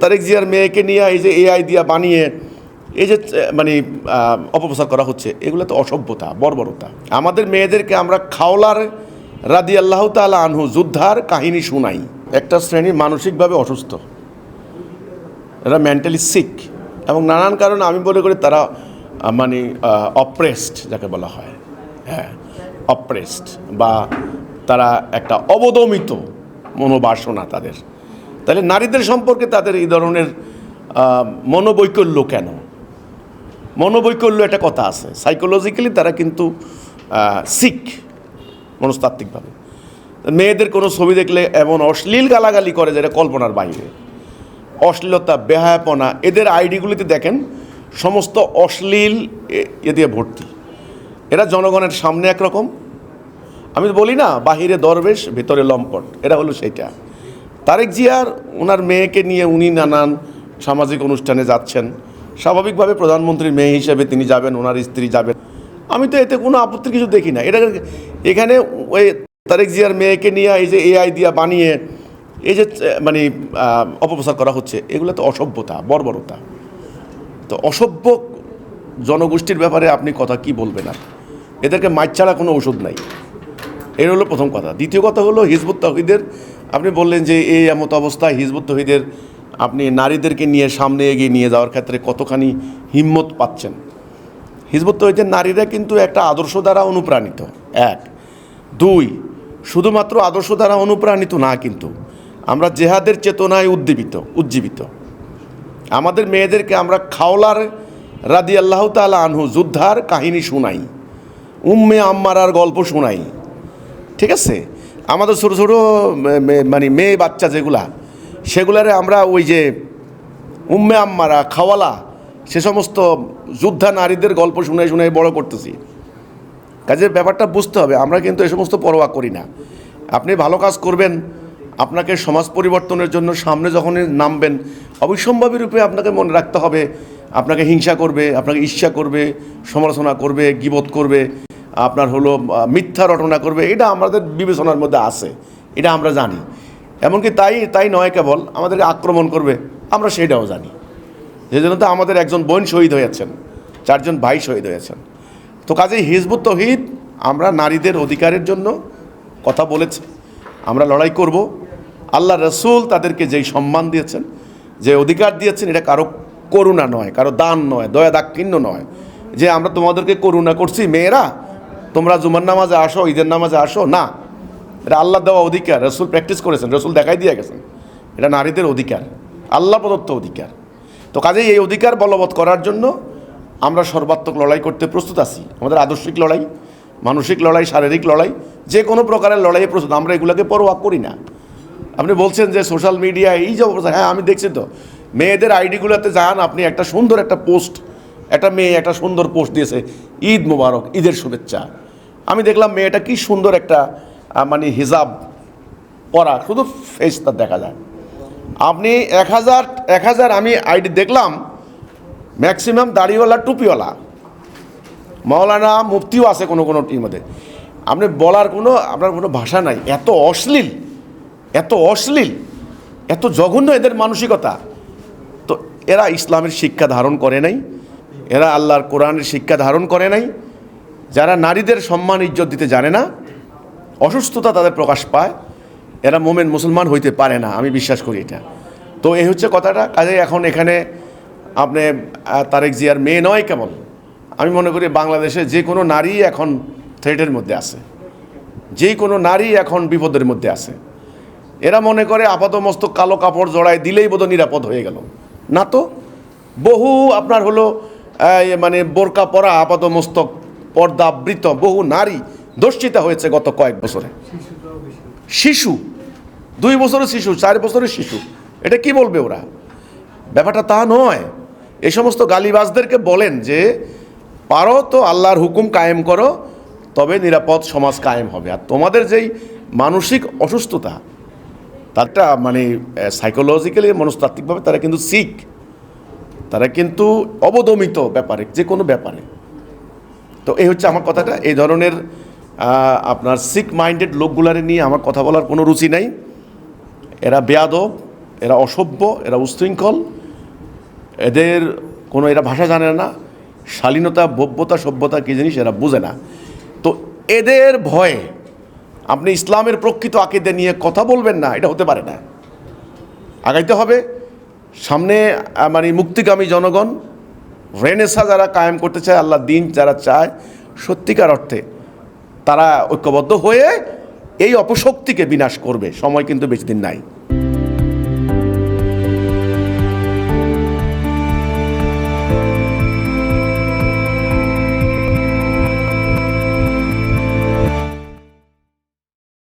তারেক জিয়ার মেয়েকে নিয়ে এই যে এআই দিয়া বানিয়ে এই যে মানে অপপ্রচার করা হচ্ছে, এগুলো তো অসভ্যতা, বর্বরতা। আমাদের মেয়েদেরকে আমরা খাওলার রাদিয়াল্লাহু তাআলা আনহু যোদ্ধার কাহিনী শুনাই। একটা শ্রেণী মানসিকভাবে অসুস্থ, এরা মেন্টালি সিক, এবং নানান কারণে আমি মনে করি তারা মানে অপ্রেসড যাকে বলা হয়, হ্যাঁ অপ্রেসড, বা তারা একটা অবদমিত মনোবাসনা তাদের। তাহলে নারীদের সম্পর্কে তাদের এই ধরনের মনোবৈকল্য কেন? মনোবৈকল্য একটা কথা আছে, সাইকোলজিক্যালি তারা কিন্তু সিক মনস্তাত্ত্বিকভাবে। মেয়েদের কোনো ছবি দেখলে এমন অশ্লীল গালাগালি করে যেটা কল্পনার বাইরে, অশ্লীলতা, বেহায়াপনা। এদের আইডিগুলিতে দেখেন সমস্ত অশ্লীল এ দিয়ে ভর্তি। এরা জনগণের সামনে একরকম, আমি বলি না বাহিরে দরবেশ ভেতরে লম্পট, এরা হলো সেইটা। তারেক জিয়ার ওনার মেয়েকে নিয়ে উনি নানান সামাজিক অনুষ্ঠানে যাচ্ছেন, স্বাভাবিকভাবে প্রধানমন্ত্রীর মেয়ে হিসেবে তিনি যাবেন, ওনার স্ত্রী যাবেন, আমি তো এতে কোনো আপত্তির কিছু দেখি না। এটা এখানে ওই তারেক জিয়ার মেয়েকে নিয়ে এই যে এআই দিয়া বানিয়ে এই যে মানে অপপ্রচার করা হচ্ছে, এগুলো তো অসভ্যতা, বর্বরতা। তো অসভ্য জনগোষ্ঠীর ব্যাপারে আপনি কথা কি বলবেন? আর এদেরকে মাইর ছাড়া কোনো ওষুধ নাই, এর হলো প্রথম কথা। দ্বিতীয় কথা হলো হিজবুত তৌহিদের, আপনি বললেন যে এই এমত অবস্থায় হিজবুত তৌহিদের আপনি নারীদেরকে নিয়ে সামনে এগিয়ে নিয়ে যাওয়ার ক্ষেত্রে কতখানি হিম্মত পাচ্ছেন। হিজবুত তৌহিদের নারীরা কিন্তু একটা আদর্শ দ্বারা অনুপ্রাণিত, এক। দুই, শুধুমাত্র আদর্শ দ্বারা অনুপ্রাণিত না, কিন্তু আমরা জেহাদের চেতনায় উজ্জীবিত। আমাদের মেয়েদেরকে আমরা খাওলার রাদিয়াল্লাহু তাআলা আনহু যোদ্ধার কাহিনী শুনাই, উম্মে আম্মারার গল্প শুনাই, ঠিক আছে? আমাদের ছোটো ছোটো মানে মেয়ে বাচ্চা যেগুলা, সেগুলারে আমরা ওই যে উম্মে আম্মারা, খাওয়ালা, সে সমস্ত যোদ্ধা নারীদের গল্প শুনে বড় করতেছি। কাজের ব্যাপারটা বুঝতে হবে, আমরা কিন্তু এই সমস্ত পরোয়া করি না। আপনি ভালো কাজ করবেন, আপনাকে সমাজ পরিবর্তনের জন্য সামনে যখনই নামবেন, অবিসম্ভাবী রূপে আপনাকে মনে রাখতে হবে আপনাকে হিংসা করবে, আপনাকে ঈর্ষা করবে, সমালোচনা করবে, গীবত করবে, আপনার হলো মিথ্যা রটনা করবে। এটা আমাদের বিবেচনার মধ্যে আছে, এটা আমরা জানি। এমনকি তাই নয় কেবল আমাদেরকে আক্রমণ করবে, আমরা সেটাও জানি। যে জন্য তো আমাদের একজন বোন শহীদ হয়েছেন, 4 জন ভাই শহীদ হয়েছেন। তো কাজেই হিজবুত তৌহিদ আমরা নারীদের অধিকারের জন্য কথা বলেছি, আমরা লড়াই করব। আল্লাহ রসুল তাদেরকে যেই সম্মান দিয়েছেন, যে অধিকার দিয়েছেন, এটা কারো করুণা নয়, কারো দান নয়, দয়া দাক্ষিণ্য নয়, যে আমরা তোমাদেরকে করুণা করছি মেয়েরা তোমরা জুমার নামাজে আসো, ঈদের নামাজে আসো, না। এটা আল্লাহ দেওয়া অধিকার, রসুল প্র্যাকটিস করেছেন, রসুল দেখাই দিয়ে গেছেন, এটা নারীদের অধিকার, আল্লাহ প্রদত্ত অধিকার। তো কাজেই এই অধিকার বলবৎ করার জন্য আমরা সর্বাত্মক লড়াই করতে প্রস্তুত আছি। আমাদের আদর্শিক লড়াই, মানসিক লড়াই, শারীরিক লড়াই, যে কোনো প্রকারের লড়াইয়ে প্রস্তুত। আমরা এগুলোকে পরোয়া করি না। আপনি বলছেন যে সোশ্যাল মিডিয়া এই যে অবস্থা, হ্যাঁ আমি দেখছি তো, মেয়েদের আইডিগুলোতে যান আপনি, একটা সুন্দর একটা পোস্ট, একটা মেয়ে একটা সুন্দর পোস্ট দিয়েছে, ঈদ মোবারক, ঈদের শুভেচ্ছা। আমি দেখলাম মেয়েটা কি সুন্দর একটা মানে হিজাব পরা, শুধু ফেস তার দেখা যায়। আপনি 1000 আমি আইডি দেখলাম, ম্যাক্সিমাম দাড়িওয়ালা, টুপিওয়ালা, মাওলানা, মুফতিও আছে কোনো টির মধ্যে। আপনি বলার আপনার কোনো ভাষা নাই, এত অশ্লীল, এত জঘন্য এদের মানসিকতা। তো এরা ইসলামের শিক্ষা ধারণ করে নাই, এরা আল্লাহর কোরআনের শিক্ষা ধারণ করে নাই। যারা নারীদের সম্মান ইজ্জত দিতে জানে না, অসুস্থতা তাদের প্রকাশ পায়, এরা মোমেন মুসলমান হইতে পারে না, আমি বিশ্বাস করি এটা। তো এই হচ্ছে কথাটা। কাজে এখন এখানে আপনি তারেক জিয়ার মেয়ে নয় কেবল, আমি মনে করি বাংলাদেশে যে কোনো নারী এখন থ্রেটের মধ্যে আছে, যে কোনো নারী এখন বিপদের মধ্যে আছে। এরা মনে করে আপাতমস্তক কালো কাপড় জড়ায় দিলেই বোধহয় নিরাপদ হয়ে গেল, না তো। বহু আপনার হলো মানে বোরকা পরা, আপাতমস্তক পর্দাবৃত বহু নারী ধর্ষিতা হয়েছে গত কয়েক বছরে। শিশু, 2 বছরের শিশু, 4 বছরের শিশু, এটা কি বলবে ওরা? ব্যাপারটা তা নয়। এই সমস্ত গালিবাজদেরকে বলেন যে পারো তো আল্লাহর হুকুম কায়েম করো, তবে নিরাপদ সমাজ কায়েম হবে। আর তোমাদের যেই মানসিক অসুস্থতা, তারটা মানে সাইকোলজিক্যালি, মনস্তাত্ত্বিকভাবে তারা কিন্তু সিক, তারা কিন্তু অবদমিত ব্যাপারে, যে কোনো ব্যাপারে। তো এই হচ্ছে আমার কথাটা। এই ধরনের আপনার সিক মাইন্ডেড লোকগুলারে নিয়ে আমার কথা বলার কোনো রুচি নাই। এরা বেয়াদব, এরা অসভ্য, এরা উশৃঙ্খল, এদের কোনো এরা ভাষা জানে না, শালীনতা, ভব্যতা, সভ্যতা কী জিনিস এরা বুঝে না। তো এদের ভয়ে আপনি ইসলামের প্রকৃত আকীদা নিয়ে কথা বলবেন না, এটা হতে পারে না। আগাইতে হবে সামনে, মানে মুক্তিগামী জনগণ, রেনেসা যারা কায়েম করতে চায়, আল্লাহ দিন যারা চায় সত্যিকার অর্থে, তারা ঐক্যবদ্ধ হয়ে এই অপশক্তিকে বিনাশ করবে। সময় কিন্তু বেশি দিন নাই।